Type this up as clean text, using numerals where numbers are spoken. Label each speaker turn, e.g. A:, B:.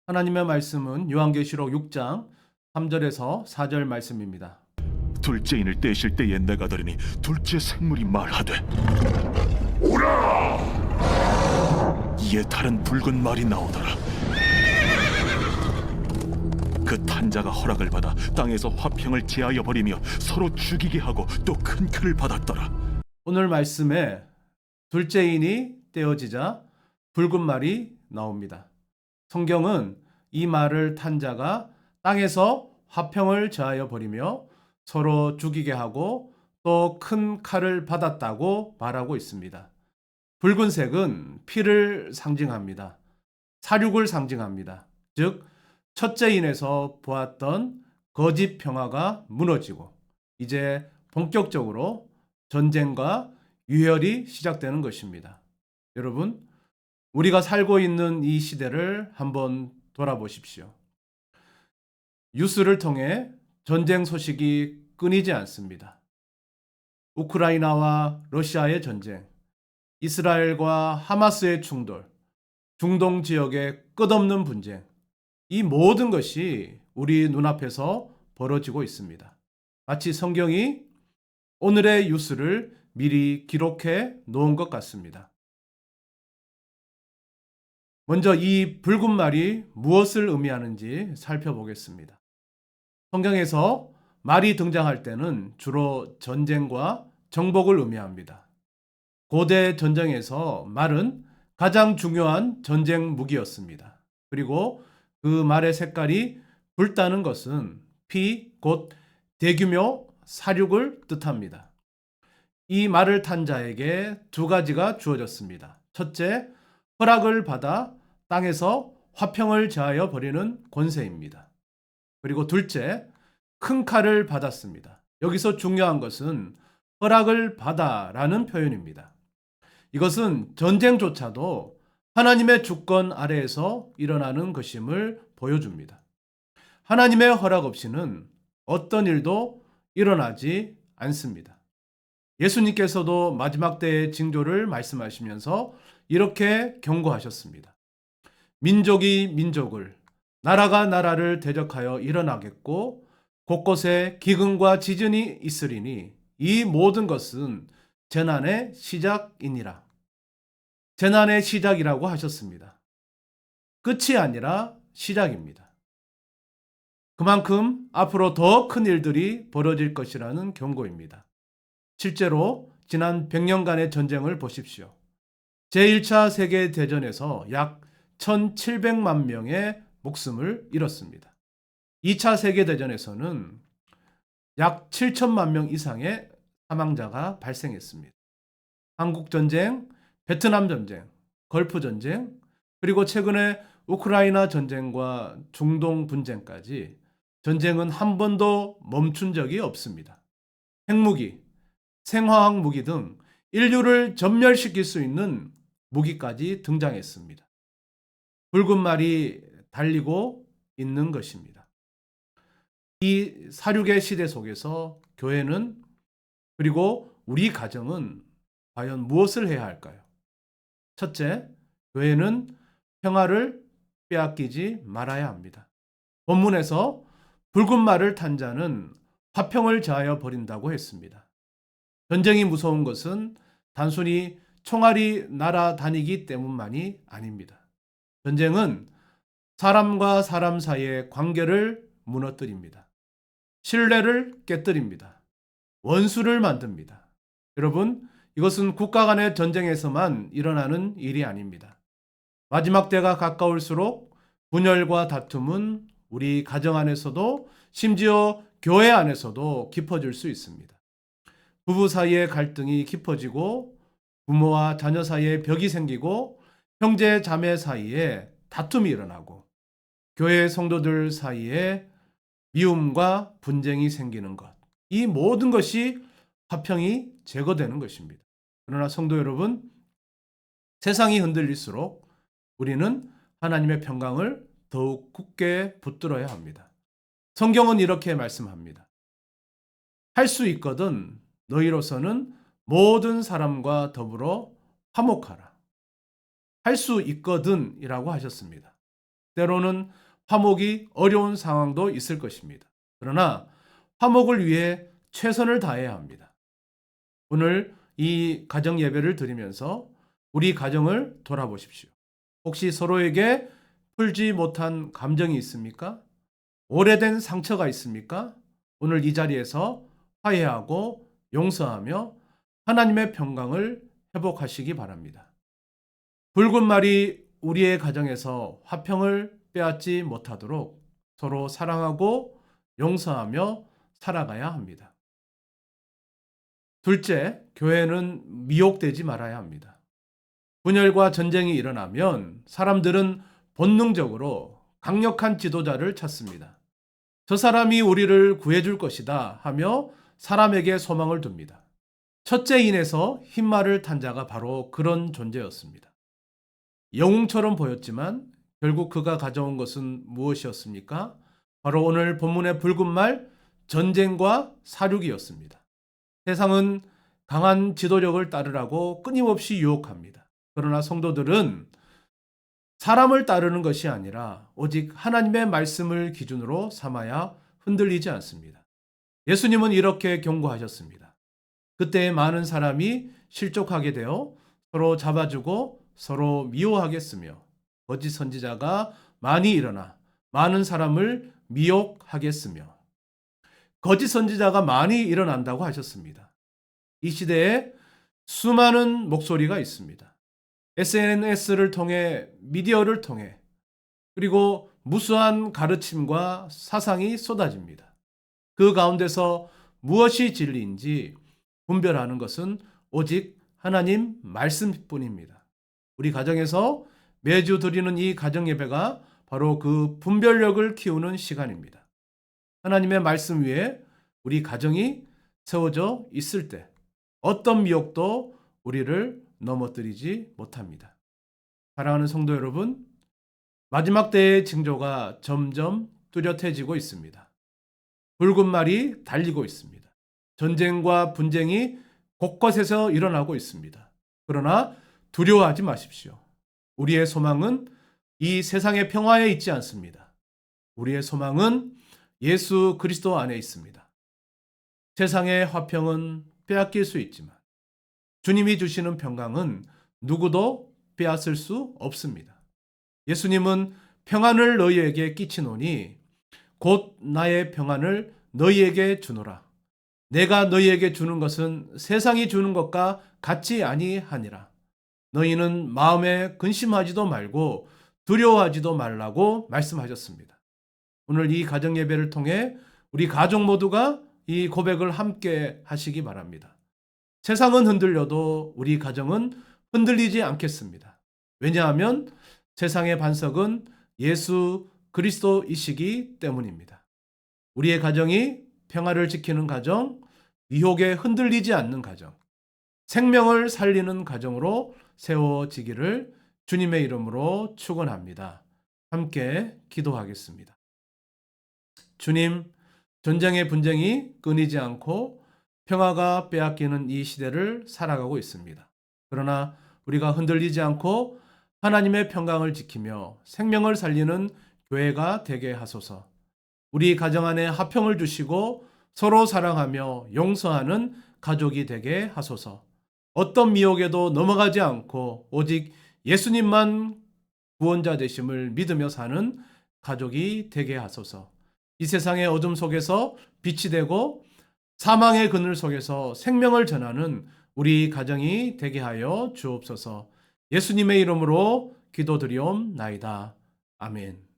A: 하나님의 말씀은 요한계시록 6장 3절에서 4절 말씀입니다.
B: 둘째인을 떼실 때에 내가 들으니 둘째 생물이 말하되 오라! 이에 다른 붉은 말이 나오더라. 그 탄자가 허락을 받아 땅에서 화평을 제하여 버리며 서로 죽이게 하고 또 큰 칼을 받았더라.
A: 오늘 말씀에 둘째인이 떼어지자 붉은 말이 나옵니다. 성경은 이 말을 탄 자가 땅에서 화평을 제하여 버리며 서로 죽이게 하고 또 큰 칼을 받았다고 말하고 있습니다. 붉은색은 피를 상징합니다. 사륙을 상징합니다. 즉, 첫째인에서 보았던 거짓 평화가 무너지고 이제 본격적으로 전쟁과 유혈이 시작되는 것입니다. 여러분, 우리가 살고 있는 이 시대를 한번 돌아보십시오. 뉴스를 통해 전쟁 소식이 끊이지 않습니다. 우크라이나와 러시아의 전쟁, 이스라엘과 하마스의 충돌, 중동 지역의 끝없는 분쟁, 이 모든 것이 우리 눈앞에서 벌어지고 있습니다. 마치 성경이 오늘의 뉴스를 미리 기록해 놓은 것 같습니다. 먼저 이 붉은 말이 무엇을 의미하는지 살펴보겠습니다. 성경에서 말이 등장할 때는 주로 전쟁과 정복을 의미합니다. 고대 전쟁에서 말은 가장 중요한 전쟁 무기였습니다. 그리고 그 말의 색깔이 붉다는 것은 피, 곧 대규모 사륙을 뜻합니다. 이 말을 탄 자에게 두 가지가 주어졌습니다. 첫째, 허락을 받아 땅에서 화평을 제하여 버리는 권세입니다. 그리고 둘째, 큰 칼을 받았습니다. 여기서 중요한 것은 허락을 받아라는 표현입니다. 이것은 전쟁조차도 하나님의 주권 아래에서 일어나는 것임을 보여줍니다. 하나님의 허락 없이는 어떤 일도 일어나지 않습니다. 예수님께서도 마지막 때의 징조를 말씀하시면서 이렇게 경고하셨습니다. 민족이 민족을, 나라가 나라를 대적하여 일어나겠고 곳곳에 기근과 지진이 있으리니 이 모든 것은 재난의 시작이니라. 재난의 시작이라고 하셨습니다. 끝이 아니라 시작입니다. 그만큼 앞으로 더 큰 일들이 벌어질 것이라는 경고입니다. 실제로 지난 100년간의 전쟁을 보십시오. 제1차 세계대전에서 약 1700만 명의 목숨을 잃었습니다. 2차 세계대전에서는 약 7천만 명 이상의 사망자가 발생했습니다. 한국전쟁, 베트남전쟁, 걸프전쟁, 그리고 최근에 우크라이나 전쟁과 중동 분쟁까지 전쟁은 한 번도 멈춘 적이 없습니다. 핵무기, 생화학 무기 등 인류를 전멸시킬 수 있는 무기까지 등장했습니다. 붉은 말이 달리고 있는 것입니다. 이 사륙의 시대 속에서 교회는 그리고 우리 가정은 과연 무엇을 해야 할까요? 첫째, 교회는 평화를 빼앗기지 말아야 합니다. 본문에서 붉은 말을 탄 자는 화평을 제하여 버린다고 했습니다. 전쟁이 무서운 것은 단순히 총알이 날아다니기 때문만이 아닙니다. 전쟁은 사람과 사람 사이의 관계를 무너뜨립니다. 신뢰를 깨뜨립니다. 원수를 만듭니다. 여러분, 이것은 국가 간의 전쟁에서만 일어나는 일이 아닙니다. 마지막 때가 가까울수록 분열과 다툼은 우리 가정 안에서도 심지어 교회 안에서도 깊어질 수 있습니다. 부부 사이의 갈등이 깊어지고 부모와 자녀 사이에 벽이 생기고 형제 자매 사이에 다툼이 일어나고 교회 성도들 사이에 미움과 분쟁이 생기는 것. 이 모든 것이 화평이 제거되는 것입니다. 그러나 성도 여러분, 세상이 흔들릴수록 우리는 하나님의 평강을 더욱 굳게 붙들어야 합니다. 성경은 이렇게 말씀합니다. 할 수 있거든 너희로서는 모든 사람과 더불어 화목하라. 할 수 있거든이라고 하셨습니다. 때로는 화목이 어려운 상황도 있을 것입니다. 그러나 화목을 위해 최선을 다해야 합니다. 오늘 이 가정 예배를 드리면서 우리 가정을 돌아보십시오. 혹시 서로에게 풀지 못한 감정이 있습니까? 오래된 상처가 있습니까? 오늘 이 자리에서 화해하고 용서하며 하나님의 평강을 회복하시기 바랍니다. 붉은 말이 우리의 가정에서 화평을 빼앗지 못하도록 서로 사랑하고 용서하며 살아가야 합니다. 둘째, 교회는 미혹되지 말아야 합니다. 분열과 전쟁이 일어나면 사람들은 본능적으로 강력한 지도자를 찾습니다. 저 사람이 우리를 구해줄 것이다 하며 사람에게 소망을 둡니다. 첫째인에서 흰말을 탄 자가 바로 그런 존재였습니다. 영웅처럼 보였지만 결국 그가 가져온 것은 무엇이었습니까? 바로 오늘 본문의 붉은 말, 전쟁과 사륙이었습니다. 세상은 강한 지도력을 따르라고 끊임없이 유혹합니다. 그러나 성도들은 사람을 따르는 것이 아니라 오직 하나님의 말씀을 기준으로 삼아야 흔들리지 않습니다. 예수님은 이렇게 경고하셨습니다. 그때 많은 사람이 실족하게 되어 서로 잡아주고 서로 미워하겠으며 거짓 선지자가 많이 일어나 많은 사람을 미혹하겠으며 거짓 선지자가 많이 일어난다고 하셨습니다. 이 시대에 수많은 목소리가 있습니다. SNS를 통해 미디어를 통해 그리고 무수한 가르침과 사상이 쏟아집니다. 그 가운데서 무엇이 진리인지 분별하는 것은 오직 하나님 말씀뿐입니다. 우리 가정에서 매주 드리는 이 가정 예배가 바로 그 분별력을 키우는 시간입니다. 하나님의 말씀 위에 우리 가정이 세워져 있을 때 어떤 미혹도 우리를 넘어뜨리지 못합니다. 사랑하는 성도 여러분, 마지막 때의 징조가 점점 뚜렷해지고 있습니다. 붉은 말이 달리고 있습니다. 전쟁과 분쟁이 곳곳에서 일어나고 있습니다. 그러나 두려워하지 마십시오. 우리의 소망은 이 세상의 평화에 있지 않습니다. 우리의 소망은 예수 그리스도 안에 있습니다. 세상의 화평은 빼앗길 수 있지만 주님이 주시는 평강은 누구도 빼앗을 수 없습니다. 예수님은 평안을 너희에게 끼치노니 곧 나의 평안을 너희에게 주노라. 내가 너희에게 주는 것은 세상이 주는 것과 같지 아니하니라. 너희는 마음에 근심하지도 말고 두려워하지도 말라고 말씀하셨습니다. 오늘 이 가정 예배를 통해 우리 가족 모두가 이 고백을 함께 하시기 바랍니다. 세상은 흔들려도 우리 가정은 흔들리지 않겠습니다. 왜냐하면 세상의 반석은 예수 그리스도이시기 때문입니다. 우리의 가정이 평화를 지키는 가정, 미혹에 흔들리지 않는 가정, 생명을 살리는 가정으로 세워지기를 주님의 이름으로 축원합니다. 함께 기도하겠습니다. 주님, 전쟁의 분쟁이 끊이지 않고 평화가 빼앗기는 이 시대를 살아가고 있습니다. 그러나 우리가 흔들리지 않고 하나님의 평강을 지키며 생명을 살리는 교회가 되게 하소서. 우리 가정 안에 화평을 주시고 서로 사랑하며 용서하는 가족이 되게 하소서. 어떤 미혹에도 넘어가지 않고 오직 예수님만 구원자 되심을 믿으며 사는 가족이 되게 하소서. 이 세상의 어둠 속에서 빛이 되고 사망의 그늘 속에서 생명을 전하는 우리 가정이 되게 하여 주옵소서. 예수님의 이름으로 기도드리옵나이다. 아멘.